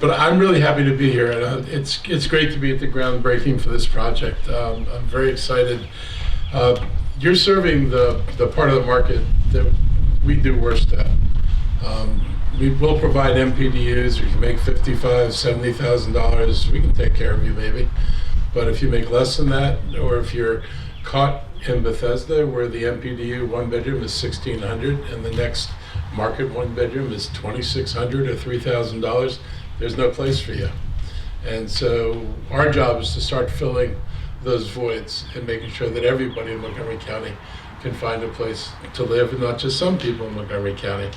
But I'm really happy to be here, and it's great to be at the groundbreaking for this project. I'm very excited. You're serving the part of the market that we do worst at. We will provide MPDUs. If you make $55,000, $70,000, we can take care of you maybe. But if you make less than that, or if you're caught in Bethesda where the MPDU one bedroom is $1,600 and the next market one bedroom is $2,600 or $3,000, there's no place for you. And so our job is to start filling those voids and making sure that everybody in Montgomery County can find a place to live, and not just some people in Montgomery County.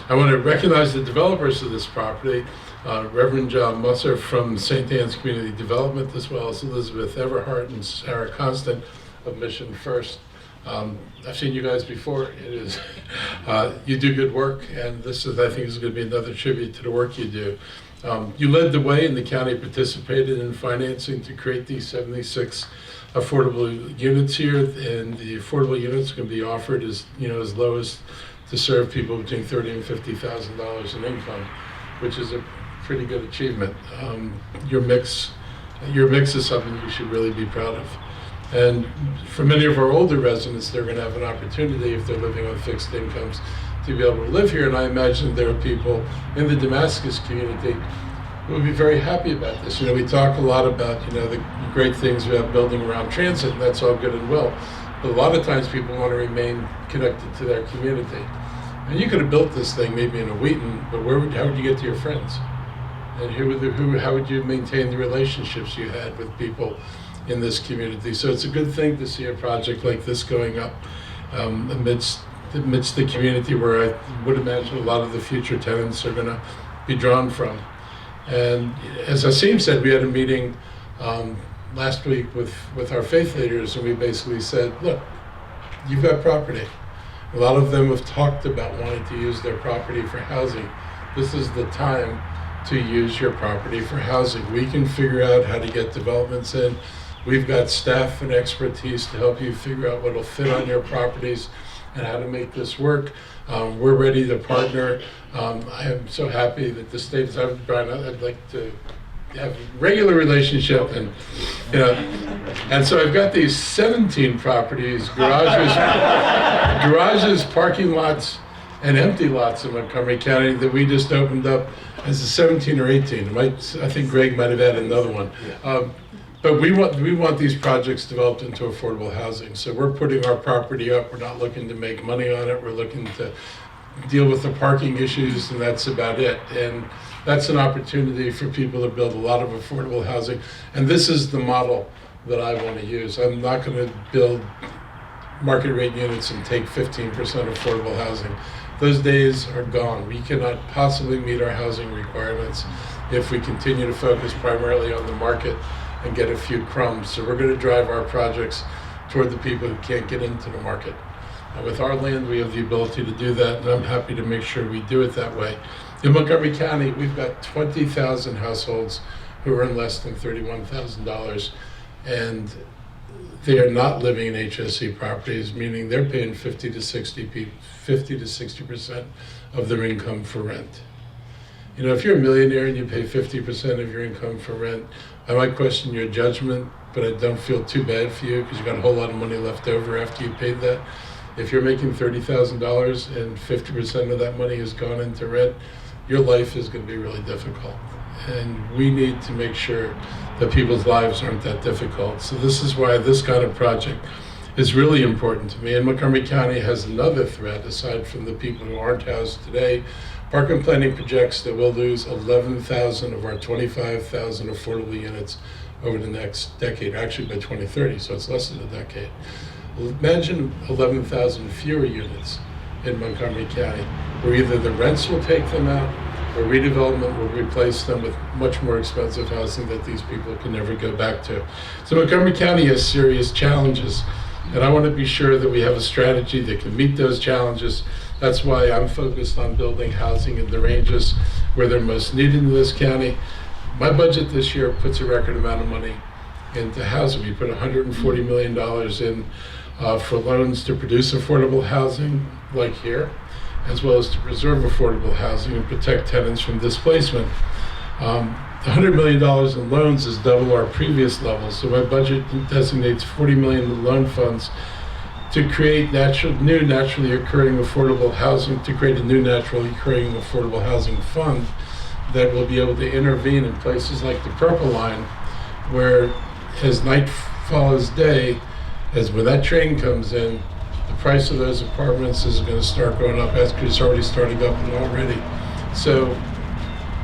I want to recognize the developers of this property, Reverend John Musser from St. Anne's Community Development, as well as Elizabeth Everhart and Sarah Constant of Mission First. I've seen you guys before. It is you do good work, and this is, I think, is going to be another tribute to the work you do. You led the way, and the county participated in financing to create these 76 affordable units here, and the affordable units can be offered as low as to serve people between $30,000 and $50,000 in income, which is a pretty good achievement. Your mix is something you should really be proud of. And for many of our older residents, they're going to have an opportunity, if they're living on fixed incomes, to be able to live here. And I imagine there are people in the Damascus community who would be very happy about this. We talk a lot about, the great things about building around transit, and that's all good and well. But a lot of times people want to remain connected to their community. And you could have built this thing maybe in a Wheaton, but how would you get to your friends? And how would you maintain the relationships you had with people in this community? So it's a good thing to see a project like this going up amidst the community where I would imagine a lot of the future tenants are going to be drawn from. And as Asim said, we had a meeting last week with our faith leaders, and we basically said, look, you've got property. A lot of them have talked about wanting to use their property for housing. This is the time to use your property for housing. We can figure out how to get developments in. We've got staff and expertise to help you figure out what will fit on your properties and how to make this work. We're ready to partner. I am so happy that the state is, I'd like to have a regular relationship, and so I've got these 17 properties, garages, parking lots, and empty lots in Montgomery County that we just opened up as a 17 or 18. I think Greg might have added another one. But we want these projects developed into affordable housing. So we're putting our property up. We're not looking to make money on it. We're looking to deal with the parking issues, and that's about it. And that's an opportunity for people to build a lot of affordable housing. And this is the model that I want to use. I'm not going to build market rate units and take 15% affordable housing. Those days are gone. We cannot possibly meet our housing requirements if we continue to focus primarily on the market and get a few crumbs. So we're going to drive our projects toward the people who can't get into the market. And with our land, we have the ability to do that, and I'm happy to make sure we do it that way. In Montgomery County, we've got 20,000 households who earn less than $31,000, and they are not living in HSC properties, meaning they're paying 50 to 60% of their income for rent. If you're a millionaire and you pay 50% of your income for rent, I might question your judgment, but I don't feel too bad for you because you got a whole lot of money left over after you paid that. If you're making $30,000 and 50% of that money has gone into rent, your life is going to be really difficult. And we need to make sure that people's lives aren't that difficult. So this is why this kind of project is really important to me. And Montgomery County has another threat aside from the people who aren't housed today. Parkland Planning projects that we'll lose 11,000 of our 25,000 affordable units over the next decade, actually by 2030, so it's less than a decade. Imagine 11,000 fewer units in Montgomery County, where either the rents will take them out or redevelopment will replace them with much more expensive housing that these people can never go back to. So Montgomery County has serious challenges, and I want to be sure that we have a strategy that can meet those challenges. That's why I'm focused on building housing in the ranges where they're most needed in this county. My budget this year puts a record amount of money into housing. We put $140 million in for loans to produce affordable housing, like here, as well as to preserve affordable housing and protect tenants from displacement. $100 million in loans is double our previous levels. So my budget designates $40 million in loan funds to create new naturally occurring affordable housing, to create a new naturally occurring affordable housing fund that will be able to intervene in places like the Purple Line, where as night follows day, as when that train comes in, the price of those apartments is going to start going up. Actually, it's already starting up already. So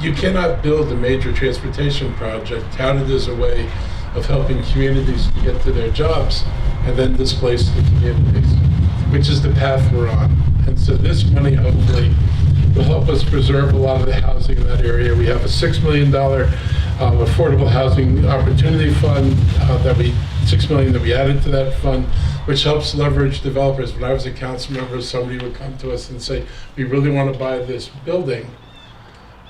you cannot build a major transportation project touted as a way of helping communities to get to their jobs and then displace the communities, which is the path we're on. And so this money hopefully will help us preserve a lot of the housing in that area. We have a $6 million affordable housing opportunity fund $6 million that we added to that fund, which helps leverage developers. When I was a council member, somebody would come to us and say, we really want to buy this building,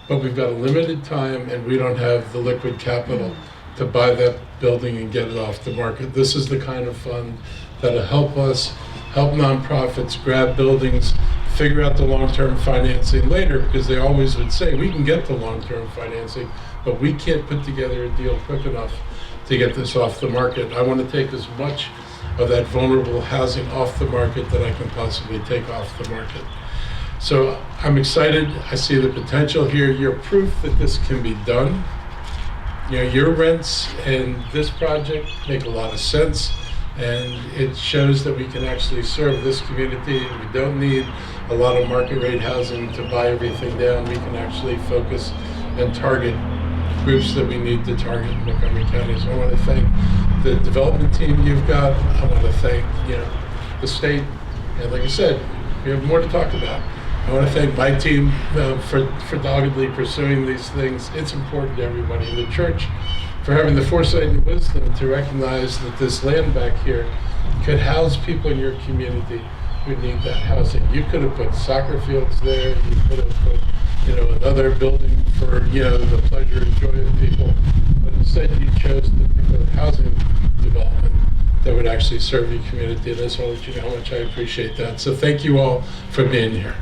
but we've got a limited time and we don't have the liquid capital to buy that building and get it off the market. This is the kind of fund that'll help us, help nonprofits grab buildings, figure out the long-term financing later, because they always would say, we can get the long-term financing, but we can't put together a deal quick enough to get this off the market. I want to take as much of that vulnerable housing off the market that I can possibly take off the market. So I'm excited. I see the potential here. You're proof that this can be done. You know, your rents and this project make a lot of sense, and it shows that we can actually serve this community. We don't need a lot of market rate housing to buy everything down. We can actually focus and target groups that we need to target in Montgomery County. So I want to thank the development team you've got. I want to thank the state, and like I said, we have more to talk about. I want to thank my team for doggedly pursuing these things. It's important to everybody in the church for having the foresight and wisdom to recognize that this land back here could house people in your community who need that housing. You could have put soccer fields there. You could have put another building for the pleasure and joy of people. But instead you chose to put housing development that would actually serve your community. And I just want to let you know how much I appreciate that. So thank you all for being here.